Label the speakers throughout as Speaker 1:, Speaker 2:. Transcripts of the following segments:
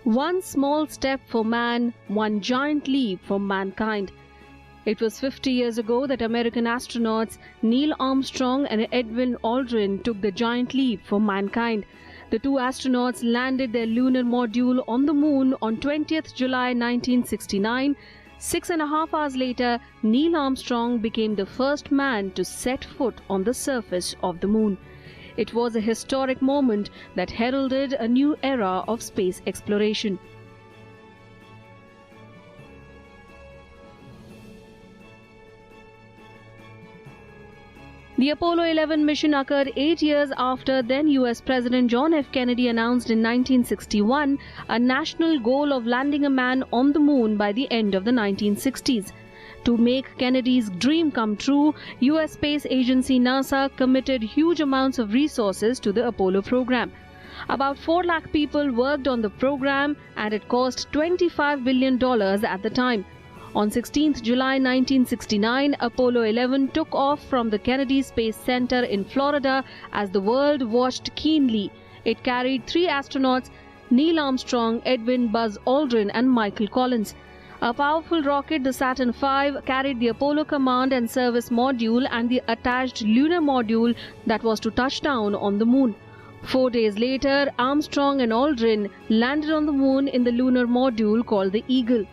Speaker 1: One small step for man, one giant leap for mankind. It was 50 years ago that American astronauts Neil Armstrong and Edwin Aldrin took the giant leap for mankind. The two astronauts landed their lunar module on the moon on 20th July 1969. 6.5 hours later, Neil Armstrong became the first man to set foot on the surface of the moon. It was a historic moment that heralded a new era of space exploration. The Apollo 11 mission occurred 8 years after then US President John F. Kennedy announced in 1961 a national goal of landing a man on the moon by the end of the 1960s. To make Kennedy's dream come true, US space agency NASA committed huge amounts of resources to the Apollo program. About 4 lakh people worked on the program and it cost $25 billion at the time. On 16th July 1969, Apollo 11 took off from the Kennedy Space Center in Florida as the world watched keenly. It carried 3 astronauts, Neil Armstrong, Edwin Buzz Aldrin and Michael Collins. A powerful rocket, the Saturn V, carried the Apollo Command and Service Module and the attached lunar module that was to touch down on the moon. 4 days later, Armstrong and Aldrin landed on the moon in the lunar module called the Eagle.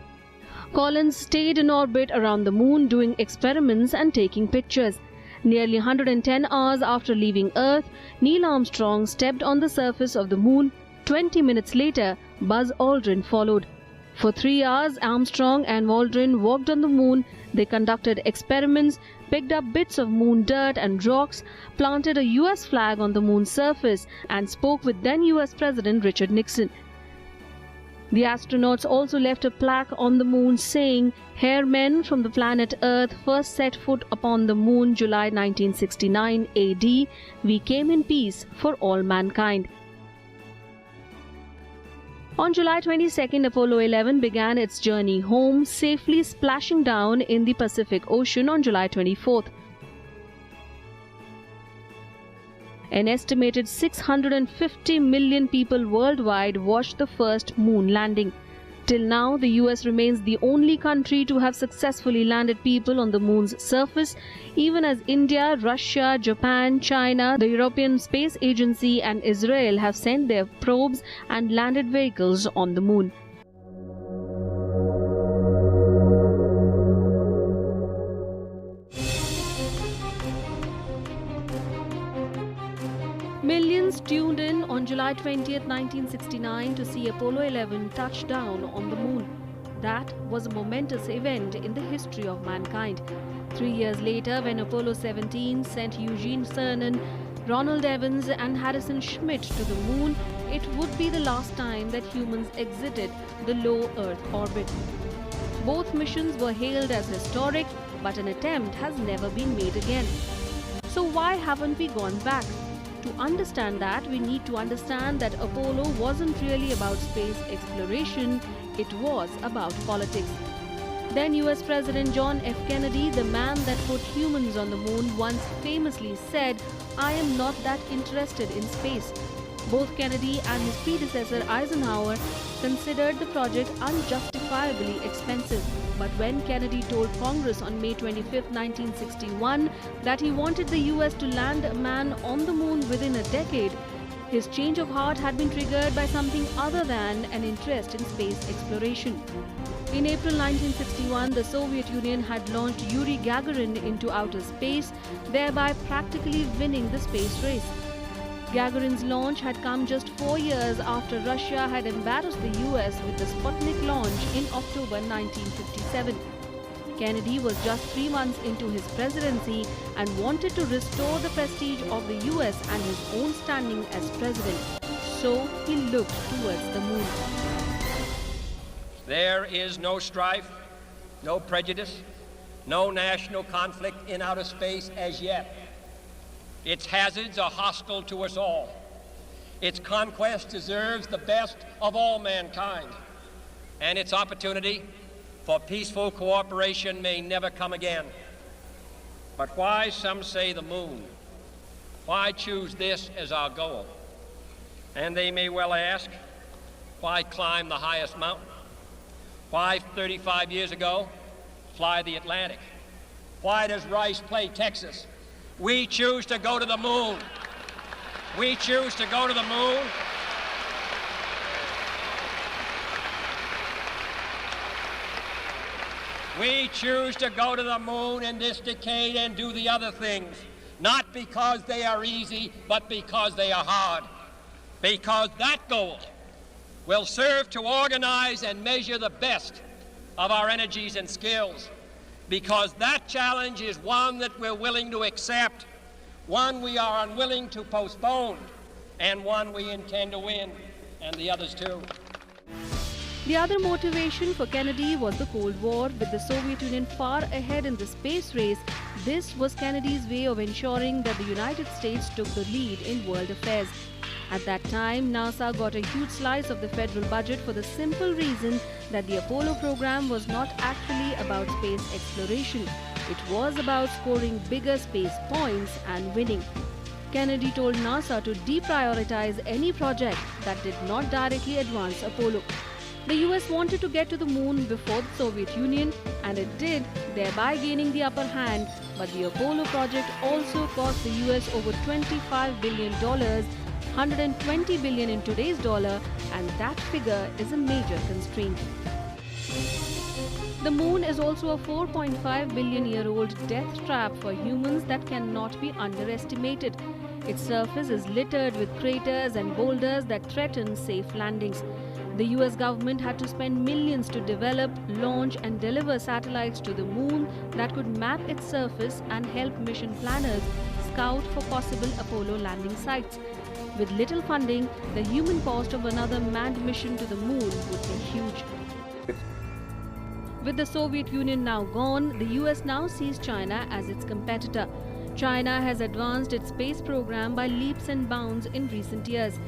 Speaker 1: Collins stayed in orbit around the moon doing experiments and taking pictures. Nearly 110 hours after leaving Earth, Neil Armstrong stepped on the surface of the moon. 20 minutes later, Buzz Aldrin followed. For 3 hours, Armstrong and Aldrin walked on the moon. They conducted experiments, picked up bits of moon dirt and rocks, planted a US flag on the moon's surface, and spoke with then US President Richard Nixon. The astronauts also left a plaque on the moon saying, "Here men from the planet Earth first set foot upon the moon July 1969 AD. We came in peace for all mankind." On July 22nd, Apollo 11 began its journey home, safely splashing down in the Pacific Ocean on July 24th. An estimated 650 million people worldwide watched the first moon landing. Till now, the US remains the only country to have successfully landed people on the moon's surface, even as India, Russia, Japan, China, the European Space Agency and Israel have sent their probes and landed vehicles on the moon. Millions tuned in on July 20th, 1969 to see Apollo 11 touch down on the moon. That was a momentous event in the history of mankind. 3 years later, when Apollo 17 sent Eugene Cernan, Ronald Evans and Harrison Schmitt to the moon, it would be the last time that humans exited the low Earth orbit. Both missions were hailed as historic, but an attempt has never been made again. So why haven't we gone back? To understand that, we need to understand that Apollo wasn't really about space exploration, it was about politics. Then US President John F. Kennedy, the man that put humans on the moon, once famously said, "I am not that interested in space." Both Kennedy and his predecessor Eisenhower considered the project unjustifiably expensive. But when Kennedy told Congress on May 25, 1961 that he wanted the US to land a man on the moon within a decade, his change of heart had been triggered by something other than an interest in space exploration. In April 1961, the Soviet Union had launched Yuri Gagarin into outer space, thereby practically winning the space race. Gagarin's launch had come just 4 years after Russia had embarrassed the US with the Sputnik launch in October 1957. Kennedy was just 3 months into his presidency and wanted to restore the prestige of the US and his own standing as president. So he looked towards the moon.
Speaker 2: There is no strife, no prejudice, no national conflict in outer space as yet. Its hazards are hostile to us all. Its conquest deserves the best of all mankind, and its opportunity for peaceful cooperation may never come again. But why, some say, the moon? Why choose this as our goal? And they may well ask, why climb the highest mountain? Why, 35 years ago, fly the Atlantic? Why does Rice play Texas? We choose to go to the moon. We choose to go to the moon. We choose to go to the moon in this decade and do the other things, not because they are easy, but because they are hard. Because that goal will serve to organize and measure the best of our energies and skills. Because that challenge is one that we're willing to accept, one we are unwilling to postpone, and one we intend to win, and the others too.
Speaker 1: The other motivation for Kennedy was the Cold War. With the Soviet Union far ahead in the space race, this was Kennedy's way of ensuring that the United States took the lead in world affairs. At that time, NASA got a huge slice of the federal budget for the simple reason that the Apollo program was not actually about space exploration. It was about scoring bigger space points and winning. Kennedy told NASA to deprioritize any project that did not directly advance Apollo. The US wanted to get to the moon before the Soviet Union, and it did, thereby gaining the upper hand. But the Apollo project also cost the US over $25 billion, $120 billion in today's dollar, and that figure is a major constraint. The moon is also a 4.5 billion-year-old death trap for humans that cannot be underestimated. Its surface is littered with craters and boulders that threaten safe landings. The US government had to spend millions to develop, launch and deliver satellites to the moon that could map its surface and help mission planners scout for possible Apollo landing sites. With little funding, the human cost of another manned mission to the moon would be huge. With the Soviet Union now gone, the US now sees China as its competitor. China has advanced its space program by leaps and bounds in recent years.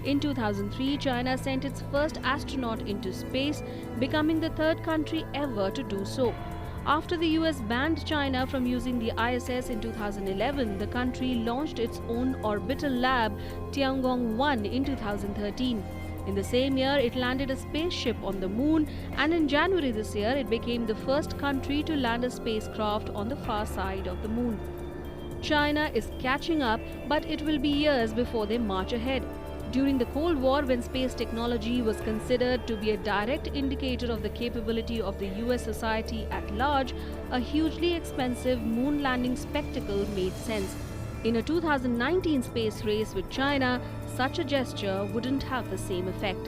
Speaker 1: In 2003, China sent its first astronaut into space, becoming the third country ever to do so. After the US banned China from using the ISS in 2011, the country launched its own orbital lab, Tiangong-1, in 2013. In the same year, it landed a spaceship on the moon, and in January this year, it became the first country to land a spacecraft on the far side of the moon. China is catching up, but it will be years before they march ahead. During the Cold War, when space technology was considered to be a direct indicator of the capability of the US society at large, a hugely expensive moon landing spectacle made sense. In a 2019 space race with China, such a gesture wouldn't have the same effect.